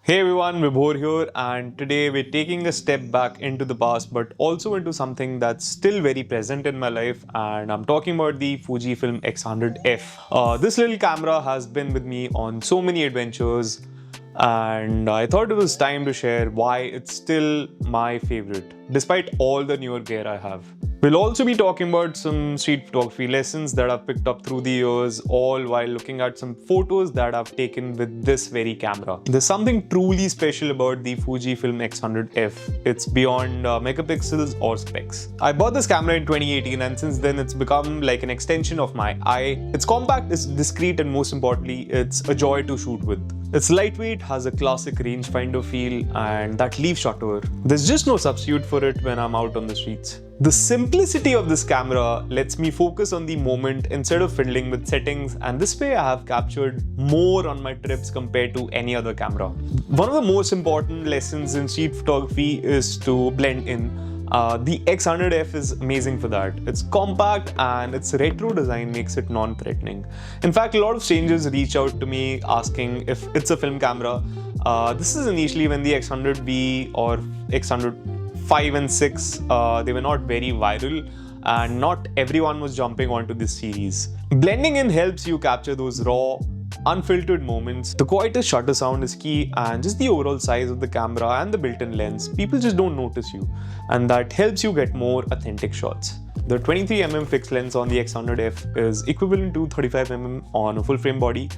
Hey everyone, Vibhor here, and today we're taking a step back into the past but also into something that's still very present in my life, and I'm talking about the Fujifilm X100F. This little camera has been with me on so many adventures, and I thought it was time to share why it's still my favorite, despite all the newer gear I have. We'll also be talking about some street photography lessons that I've picked up through the years, all while looking at some photos that I've taken with this very camera. There's something truly special about the Fujifilm X100F. It's beyond megapixels or specs. I bought this camera in 2018, and since then it's become like an extension of my eye. It's compact, it's discreet, and most importantly, it's a joy to shoot with. It's lightweight, has a classic rangefinder feel, and that leaf shutter. There's just no substitute for it when I'm out on the streets. The simplicity of this camera lets me focus on the moment instead of fiddling with settings, and this way I have captured more on my trips compared to any other camera. One of the most important lessons in street photography is to blend in. The X100F is amazing for that. It's compact and its retro design makes it non-threatening. In fact, a lot of strangers reach out to me asking if it's a film camera. This is initially when the X100V or X100 5 and 6, they were not very viral, and not everyone was jumping onto this series. Blending in helps you capture those raw, unfiltered moments. The quietest shutter sound is key, and just the overall size of the camera and the built-in lens, people just don't notice you, and that helps you get more authentic shots. The 23mm fixed lens on the X100F is equivalent to 35mm on a full-frame body,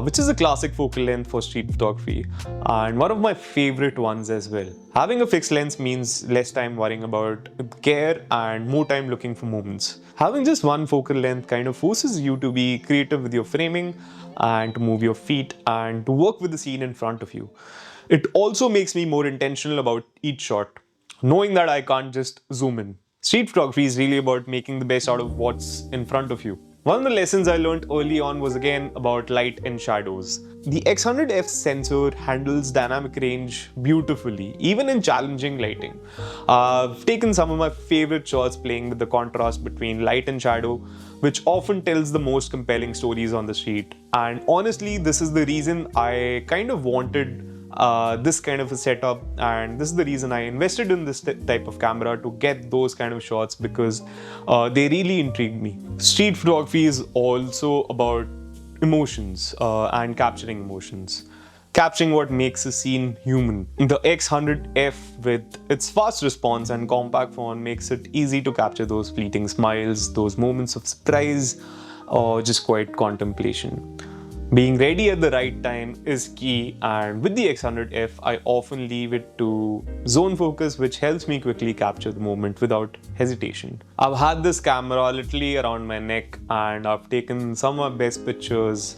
which is a classic focal length for street photography, and one of my favorite ones as well. Having a fixed lens means less time worrying about gear and more time looking for moments. Having just one focal length kind of forces you to be creative with your framing and to move your feet and to work with the scene in front of you. It also makes me more intentional about each shot, knowing that I can't just zoom in. Street photography is really about making the best out of what's in front of you. One of the lessons I learned early on was again about light and shadows. The X100F sensor handles dynamic range beautifully, even in challenging lighting. I've taken some of my favorite shots playing with the contrast between light and shadow, which often tells the most compelling stories on the street. And honestly, this is the reason I kind of wanted this kind of a setup, and this is the reason I invested in this type of camera, to get those kind of shots, because they really intrigued me. Street photography is also about emotions and capturing emotions. Capturing what makes a scene human. The X100F, with its fast response and compact phone, makes it easy to capture those fleeting smiles, those moments of surprise, or just quiet contemplation. Being ready at the right time is key, and with the X100F, I often leave it to zone focus, which helps me quickly capture the moment without hesitation. I've had this camera literally around my neck, and I've taken some of my best pictures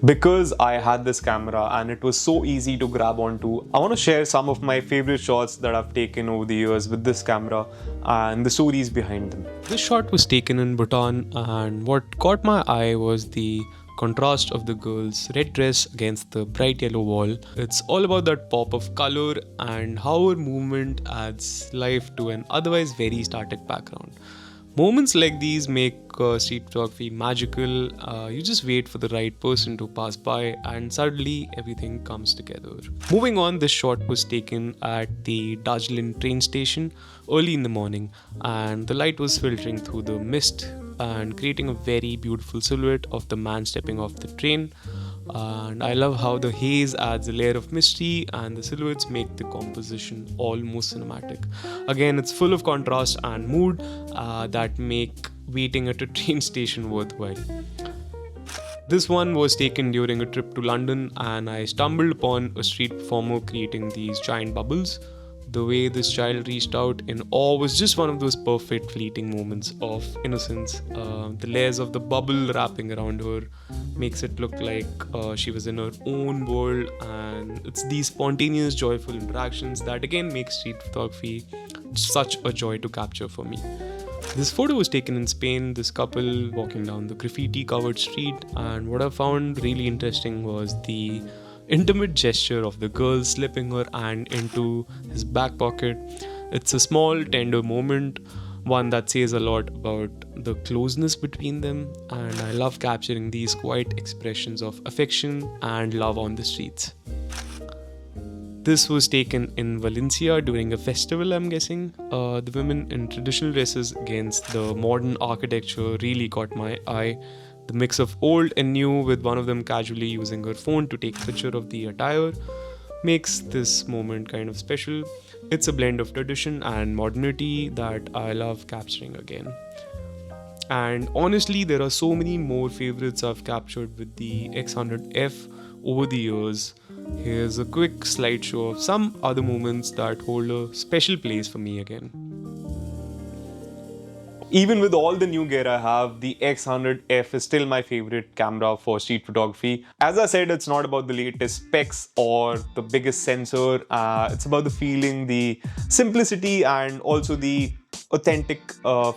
because I had this camera and it was so easy to grab onto. I want to share some of my favorite shots that I've taken over the years with this camera and the stories behind them. This shot was taken in Bhutan, and what caught my eye was the contrast of the girl's red dress against the bright yellow wall. It's all about that pop of color and how her movement adds life to an otherwise very static background. Moments like these make street photography magical. You just wait for the right person to pass by and suddenly everything comes together. Moving on, this shot was taken at the Darjeeling train station early in the morning, and the light was filtering through the mist and creating a very beautiful silhouette of the man stepping off the train. And I love how the haze adds a layer of mystery and the silhouettes make the composition almost cinematic. Again, it's full of contrast and mood that make waiting at a train station worthwhile. This one was taken during a trip to London, and I stumbled upon a street performer creating these giant bubbles. The way this child reached out in awe was just one of those perfect fleeting moments of innocence. The layers of the bubble wrapping around her makes it look like she was in her own world, and it's these spontaneous, joyful interactions that again make street photography such a joy to capture for me. This photo was taken in Spain, this couple walking down the graffiti-covered street, and what I found really interesting was the intimate gesture of the girl slipping her hand into his back pocket. It's a small, tender moment, one that says a lot about the closeness between them, and I love capturing these quiet expressions of affection and love on the streets. This was taken in Valencia during a festival, I'm guessing. The women in traditional dresses against the modern architecture really caught my eye. The mix of old and new, with one of them casually using her phone to take a picture of the attire, makes this moment kind of special. It's a blend of tradition and modernity that I love capturing again. And honestly, there are so many more favorites I've captured with the X100F over the years. Here's a quick slideshow of some other moments that hold a special place for me again. Even with all the new gear I have, the X100F is still my favorite camera for street photography. As I said, it's not about the latest specs or the biggest sensor. It's about the feeling, the simplicity, and also the authentic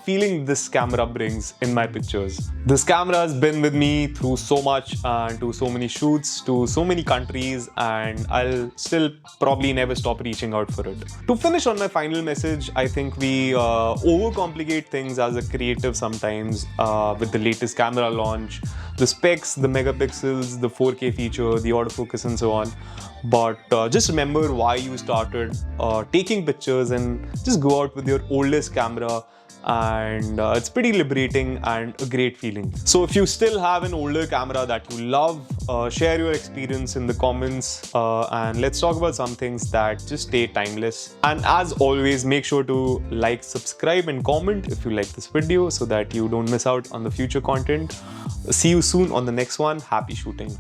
feeling this camera brings in my pictures. This camera has been with me through so much and to so many shoots, to so many countries, and I'll still probably never stop reaching out for it. To finish on my final message, I think we overcomplicate things as a creative sometimes with the latest camera launch, the specs, the megapixels, the 4K feature, the autofocus and so on. But just remember why you started taking pictures and just go out with your oldest camera, and it's pretty liberating and a great feeling. So if you still have an older camera that you love, share your experience in the comments, and let's talk about some things that just stay timeless. And as always, make sure to like, subscribe and comment if you like this video so that you don't miss out on the future content. See you soon on the next one. Happy shooting.